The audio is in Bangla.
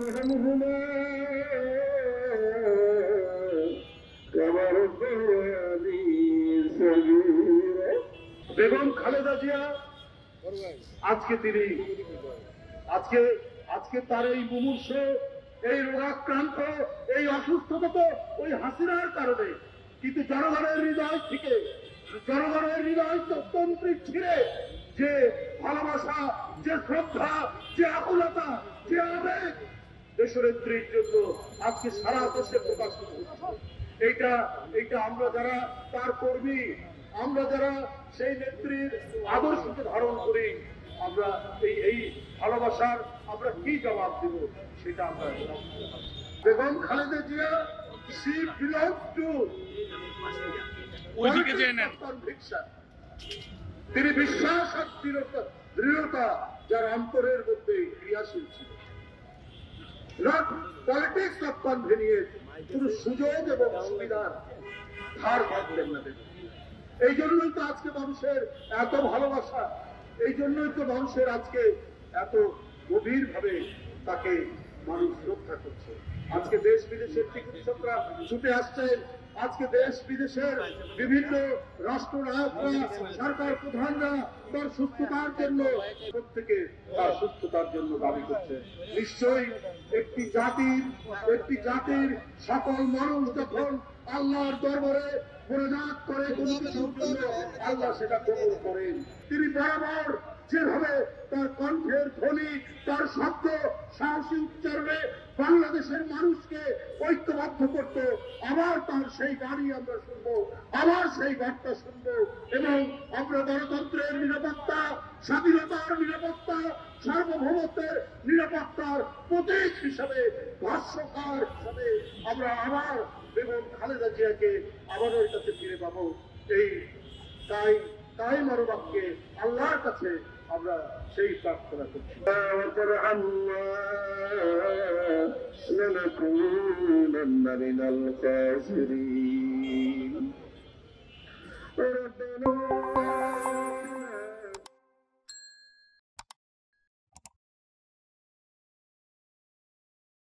عنهما كما ربياني صغيرا। বেগম খালেদা জিয়া আজকে তার এই মুমূর্ষ, এই রোগাক্রান্ত, এই অসুস্থতা তো ওই হাসিনার কারণে, কিন্তু জনগণের হৃদয় থেকে, জনগণের হৃদয় তন্ত্রী ছিঁড়ে যে ভালোবাসা, যে শ্রদ্ধা, যে আকুলতা, যে আবেগ দেশনেত্রীর জন্য আজকে সারা দেশে প্রকাশ করছে। এইটা আমরা যারা তার কর্মী, আমরা যারা সেই নেত্রীর আদর্শকে ধারণ করি, আমরা এই ভালোবাসার আমরা কি জবাব দেব সেটা আমরা। Begum Khaleda Zia, she belongs to conviction। তিনি বিশ্বাস আর দৃঢ়তা যার অন্তরের মধ্যে ক্রিয়াশীল ছিল, নট পলিটিক্স অফ কনভেনিয়েন্স। শুধু সুযোগ এবং সুবিধার ধার বাঁধলেন না। এই জন্যই তো আজকে মানুষের এত ভালোবাসা, এই জন্যই তো মানুষের আজকে এত গভীর ভাবে তাকে মানুষ রক্ষা করছে। আজকে দেশ বিদেশের চিকিৎসকরা ছুটে আসছেন, আজকে দেশ বিদেশের বিভিন্ন রাষ্ট্রনায়করা, সরকার প্রধানরা তার সুস্থতার জন্য, প্রত্যেকে তার সুস্থতার জন্য দাবি করছে। নিশ্চয়ই একটি জাতির সকল মানুষ যখন আল্লাহর দরবারে মোনাজাত করে কোনো কিছুর জন্য, আল্লাহ সেটা কবুল করেন। তিনি বরাবর যেভাবে তার কণ্ঠের ধ্বনি, তার শব্দ, সাহসী উচ্চারণে বাংলাদেশের মানুষকে ঐক্যবদ্ধ করত, আবার তার সেই গাড়ি আমরা শুনবো, আবার সেই বার্তা শুনবো, এবং আমরা গণতন্ত্রের নিরাপত্তা, স্বাধীনতার নিরাপত্তা, সার্বভৌমত্বের নিরাপত্তার প্রতীক হিসাবে, ভাষ্যকার হিসাবে আমরা আবার বেগম খালেদা জিয়াকে আবারও কাছে ফিরে পাবো। তাই মনোবাক্যে আল্লাহর কাছে আমরা সেই প্রার্থনা করছি।